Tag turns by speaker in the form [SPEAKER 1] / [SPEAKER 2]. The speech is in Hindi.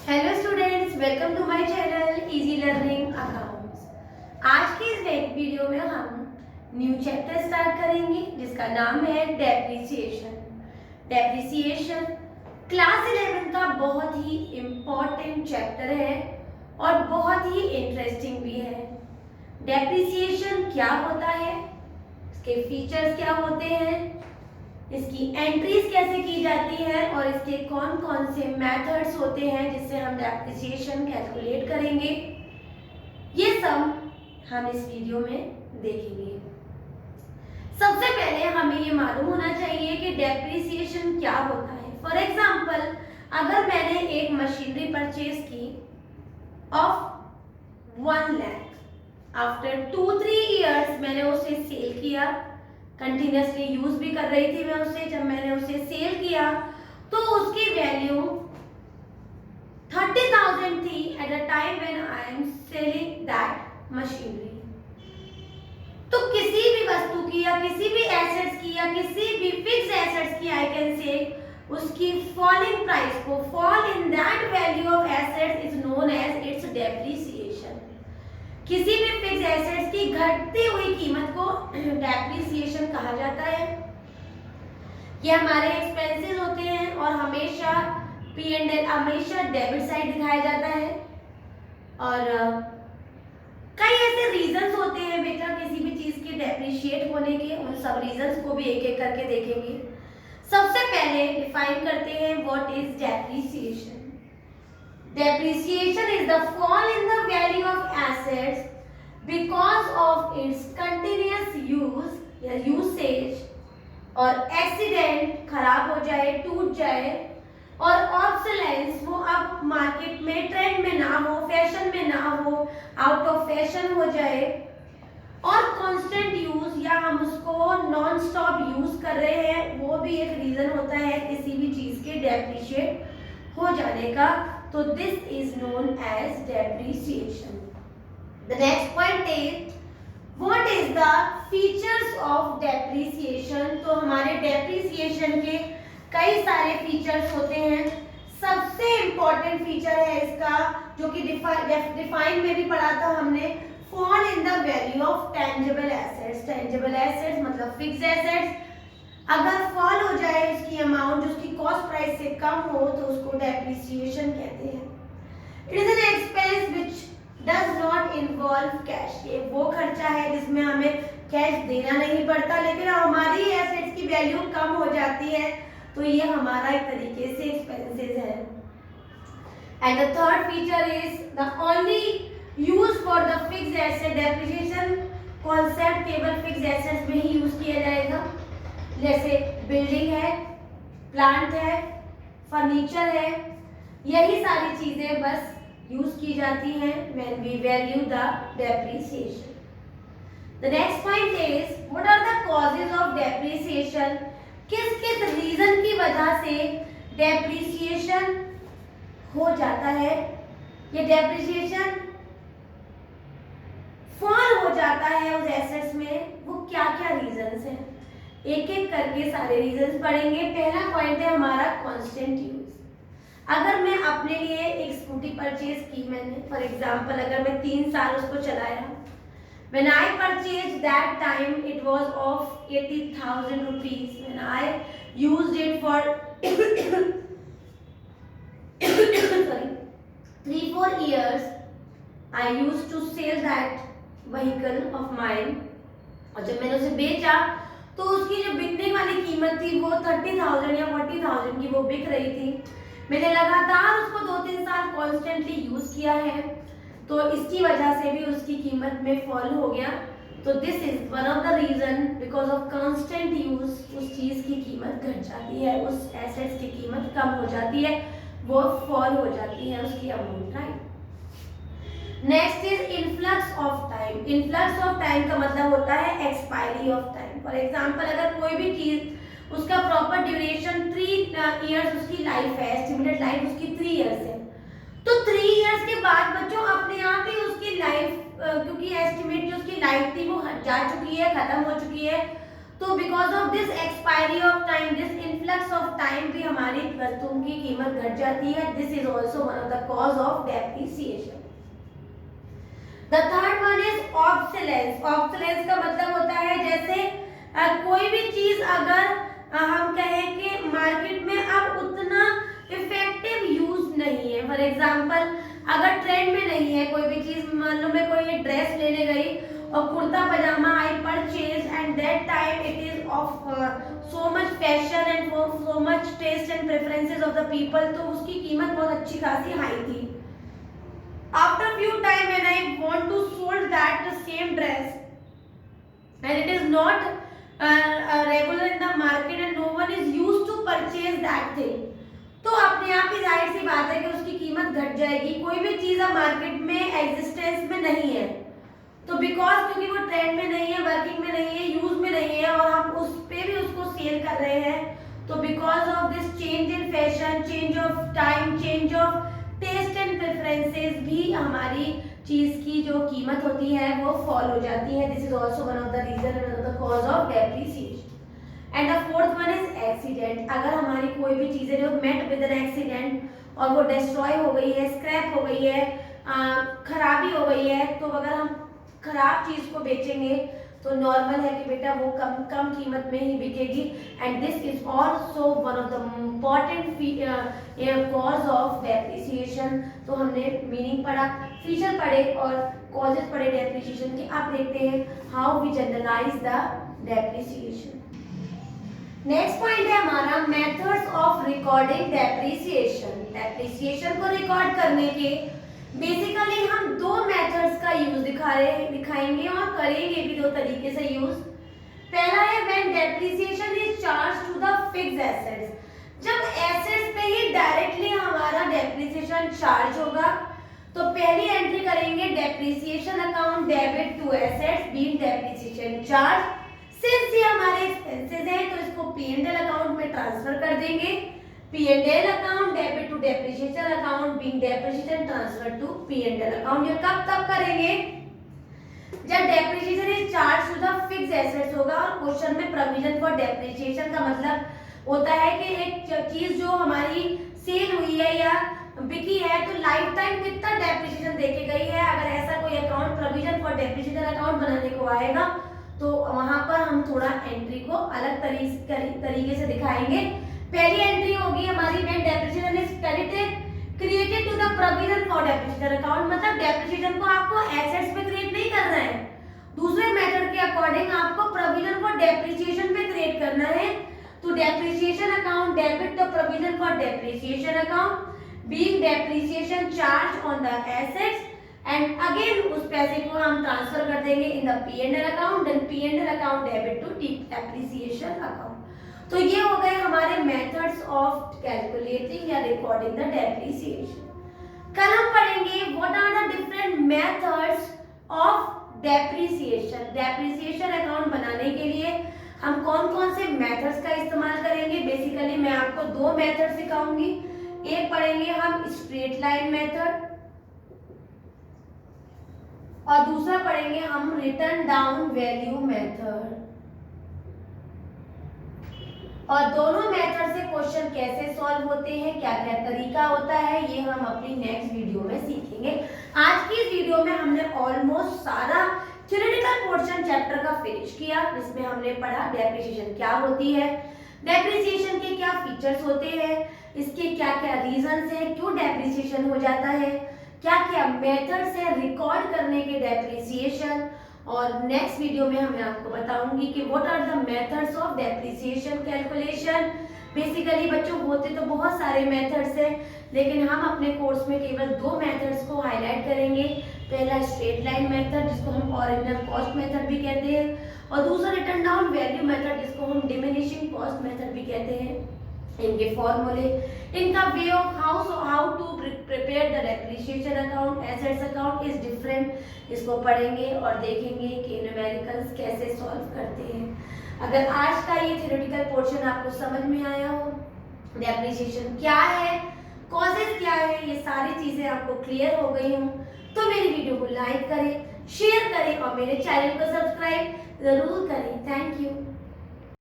[SPEAKER 1] Hello students, welcome to my channel easy learning accounts. आज की इस वीडियो में हम न्यू चैप्टर स्टार्ट करेंगे जिसका नाम है डेप्रिसिएशन। डेप्रिसिएशन क्लास 11 का बहुत ही इम्पोर्टेंट चैप्टर है और बहुत ही इंटरेस्टिंग भी है। डेप्रिसिएशन क्या होता है, इसके फीचर्स क्या होते हैं, इसकी एंट्रीज कैसे की जाती है और इसके कौन कौन से मेथड्स होते हैं जिससे हम डेप्रिसिएशन कैलकुलेट करेंगे, ये सब हम इस वीडियो में देखेंगे। सबसे पहले हमें ये मालूम होना चाहिए कि डेप्रिसिएशन क्या होता है। फॉर एग्जांपल, अगर मैंने एक मशीनरी परचेज की ऑफ 1 लाख, आफ्टर 2-3 इयर्स मैंने उसे सेल किया, कंटिन्यूसली यूज भी कर रही थी मैं उसे। जब मैंने उसे सेल किया तो उसकी वैल्यू 30,000 थी at the time when I am selling that machinery. तो किसी भी वस्तु की या किसी भी एसेट्स की या किसी भी फिक्स एसेट्स की आई कैन से उसकी फॉलिंग प्राइस को, fall in that value of assets is known as its depreciation. किसी भी फिक्स एसेट्स की घटती हुई कीमत को डेप्रिसिएशन कहा जाता है। ये हमारे एक्सपेंसेस होते हैं और हमेशा P&L हमेशा डेबिट साइड दिखाया जाता है। और कई ऐसे रीजंस होते हैं बेटा किसी भी चीज के डेप्रिशिएट होने के, उन सब रीजंस को भी एक एक करके देखेंगे। सबसे पहले डिफाइन करते हैं what is depreciation. Depreciation is the fall in the value of assets because of its continuous use या usage और एक्सीडेंट, खराब हो जाए, टूट जाए, और ऑब्सोलेंस, वो अब मार्केट में ट्रेंड में ना हो, फैशन में ना हो, आउट ऑफ फैशन हो जाए, और कांस्टेंट यूज या हम उसको नॉन स्टॉप यूज कर रहे हैं, वो भी एक रीजन होता है किसी भी चीज के डेप्रिशिएट हो जाने का। तो this is known as depreciation. The next point is what is the features of depreciation. तो हमारे डेप्रिसिएशन के कई सारे फीचर्स होते हैं। सबसे इंपॉर्टेंट फीचर है इसका, जो कि डिफाइन में भी पढ़ा था हमने, fall in the value of tangible assets. Tangible assets मतलब फिक्स्ड एसेट्स अगर फॉल हो जाए, इसकी अमाउंट जो उसकी कॉस्ट प्राइस से कम हो, तो उसको डेप्रिसिएशन कहते हैं। It is an expense which does not involve cash. ये वो खर्चा है जिसमें हमें कैश देना नहीं पड़ता, लेकिन हमारी एसेट्स की वैल्यू कम हो जाती है, तो ये हमारा एक तरीके से एक्सपेंसेस है। And the third feature is the only use for the fixed asset. Depreciation concept केवल फिक्स्ड एसेट्स में ही यूज किया जाएगा, जैसे बिल्डिंग है, प्लांट है, फर्नीचर है, यही सारी चीजें बस यूज की जाती हैं when we value the depreciation. The next point is what are the causes of depreciation. किस किस रीजन की वजह से डेप्रिसिएशन हो जाता है, ये डेप्रिसिएशन फॉल हो जाता है उस एसेट्स में, वो क्या क्या रीजंस हैं, एक एक करके सारे रीजंस पढ़ेंगे। पहला पॉइंट है हमारा कांस्टेंट यूज। अगर मैं अपने लिए एक स्कूटी परचेज की, मैंने फॉर एग्जांपल अगर मैं 3 साल उसको चलाया, when I purchased that time it was of 80,000 rupees, when I used it for sorry 3-4 years I used to sell that vehicle of mine, और जब मैंने उसे बेचा तो उसकी जो बिकने वाली कीमत थी वो 30,000 या 40,000 की वो बिक रही थी। मैंने लगातार उसको 2-3 साल कॉन्स्टेंटली यूज किया है, तो इसकी वजह से भी उसकी कीमत में फॉल हो गया। तो this is one of the reason, because of constant use उस चीज की कीमत घट जाती है, उस एसेट्स की कीमत कम हो जाती है, वो फॉल हो जाती है उसकी amount, right. Next is influx of time. Influx of time का मतलब होता है expiry of time. For example अगर कोई भी चीज उसका प्रॉपर ड्यूरेशन 3 इयर्स उसकी लाइफ है, एस्टिमेटेड लाइफ उसकी 3 इयर्स है, तो 3 इयर्स के बाद बच्चों अपने आप ही उसकी लाइफ, क्योंकि एस्टिमेट जो उसकी लाइफ थी वो जा चुकी है, खत्म हो चुकी है, तो because of this expiry of time, this influx of time भी हमारी वस्तुओं की कीमत घट जाती है. This is also one of the cause of depreciation. The third one is obsolescence. Obsolescence का मतलब होता है जैसे कोई भी चीज अगर हम कहें कि मार्केट में अब उतना इफेक्टिव यूज नहीं है. फॉर एग्जांपल अगर ट्रेंड में नहीं है कोई भी चीज, मान लो मैं कोई ड्रेस लेने गई और kurta pajama I purchase and that time it is of so much fashion and so much taste and preferences of the people, तो उसकी कीमत बहुत अच्छी खासी हाई थी. After few time when I want to sold that same dress and it is not regular in the market and no one is used to purchase that thing, तो अपने आप ही जाहिर सी बात है कि उसकी कीमत घट जाएगी. कोई भी चीज अब मार्केट में एग्जिस्टेंस में नहीं है तो बिकॉज क्योंकि वो ट्रेंड में नहीं है, वर्किंग में नहीं है, यूज में नहीं है और हम उस पे भी उसको सेल कर रहे हैं, तो because of this change in fashion, change of time, change of taste and preferences भी हमारी चीज की जो कीमत होती है वो फॉल हो जाती है. This is also one of the reason and one of the cause of depreciation. And the fourth one is accident. अगर हमारी कोई भी चीजें जो मेट विद एन एक्सीडेंट और वो डिस्ट्रॉय हो गई है, स्क्रैप हो गई है, खराबी हो गई है, तो अगर हम खराब चीज को बेचेंगे तो नॉर्मल है कि बेटा वो कम कीमत में ही बिकेगी. And this is also one of the important cause of depreciation. तो हमने मीनिंग पढ़ा, फीचर पढ़े और कॉजेस पढ़े डेप्रिसिएशन के. अब देखते हैं how we generalise the depreciation. Next point है हमारा methods of recording depreciation. Depreciation को रिकॉर्ड करने के बेसिकली हम दो मेथड्स का यूज दिखाएंगे और करेंगे भी दो तरीके से यूज. पहला है when depreciation is charge to the fixed assets. जब एसेट्स पे ही डायरेक्टली हमारा डेप्रिसिएशन चार्ज होगा तो पहली एंट्री करेंगे depreciation account debit to assets being depreciation charge. Since ये हमारे एक्सपेंसेस हैं तो इसको P&L अकाउंट में ट्रांसफर कर देंगे. P&L account debit to depreciation account being depreciation transfer to P&L account. ये कब तब करेंगे जब depreciation is charge to the fixed assets होगा. और क्वेश्चन में प्रोविजन फॉर डेप्रिसिएशन का मतलब होता है कि एक चीज जो हमारी सेल हुई है या बिकी है तो लाइफ टाइम कितना डेप्रिसिएशन देके गई है. अगर ऐसा कोई account provision for depreciation account बनाने को आएगा तो वहां पर हम थोड़ा एंट्री को अलग तरीके से दिखाएंगे. पहली एंट्री होगी हमारी when depreciation is created to the provision for depreciation account. मतलब डेप्रिसिएशन को आपको एसेट्स में क्रिएट नहीं करना है. दूसरे मेथड के अकॉर्डिंग आपको प्रोविजन फॉर डेप्रिसिएशन में क्रिएट करना है. तो depreciation account debit the provision for depreciation account being depreciation charge on the assets and again उस पैसे को हम ट्रांसफर कर देंगे in the P&L account. Then P&L account debit to depreciation account. तो ये हो गए हमारे मेथड्स ऑफ कैलकुलेटिंग या रिकॉर्डिंग द डेप्रिसिएशन. कल हम पढ़ेंगे what are the different methods of depreciation. Depreciation account बनाने के लिए हम कौन कौन से मेथड्स का इस्तेमाल करेंगे. बेसिकली मैं आपको दो मेथड सिखाऊंगी. एक पढ़ेंगे हम स्ट्रेट लाइन मेथड और दूसरा पढ़ेंगे हम रिटर्न डाउन वैल्यू मेथड. और दोनों मेथड से क्वेश्चन कैसे सॉल्व होते हैं, क्या क्या तरीका होता है, ये हम अपनी नेक्स्ट वीडियो में सीखेंगे. आज की इस वीडियो में हमने ऑलमोस्ट सारा थ्योरेटिकल पोर्शन चैप्टर का फिनिश किया, जिसमें हमने पढ़ा डेप्रिसिएशन क्या होती है, डेप्रिसिएशन के क्या फीचर्स होते हैं, इसके क्या क्या रीजंस हैं, क्यों डेप्रिसिएशन हो जाता है, क्या क्या मेथड्स है रिकॉर्ड करने के डेप्रिसिएशन. और नेक्स्ट वीडियो में मैं आपको बताऊंगी कि what are the methods of depreciation calculation. Basically बच्चों होते तो बहुत सारे मेथड्स हैं, लेकिन हम अपने कोर्स में केवल दो मेथड्स को हाईलाइट करेंगे. पहला स्ट्रेट लाइन मेथड जिसको हम ओरिजिनल कॉस्ट मेथड भी कहते हैं और दूसरा रिटर्न डाउन वैल्यू मेथड जिसको हम डिमिनिशिंग कॉस्ट मेथड भी कहते हैं. इनके फॉर्मूले, इनका way of how to prepare the depreciation account, assets account is different. इसको पढ़ेंगे और देखेंगे कि न्यूमेरिकल्स कैसे सॉल्व करते हैं. अगर आज का ये थ्योरेटिकल पोर्शन आपको समझ में आया हो, डेप्रिसिएशन क्या है, कॉजेस क्या है, ये सारी चीजें आपको क्लियर हो गई हो, तो मेरी वीडियो को लाइक करें, शेयर करें और मेरे चैनल को सब्सक्राइब जरूर करें. Thank you.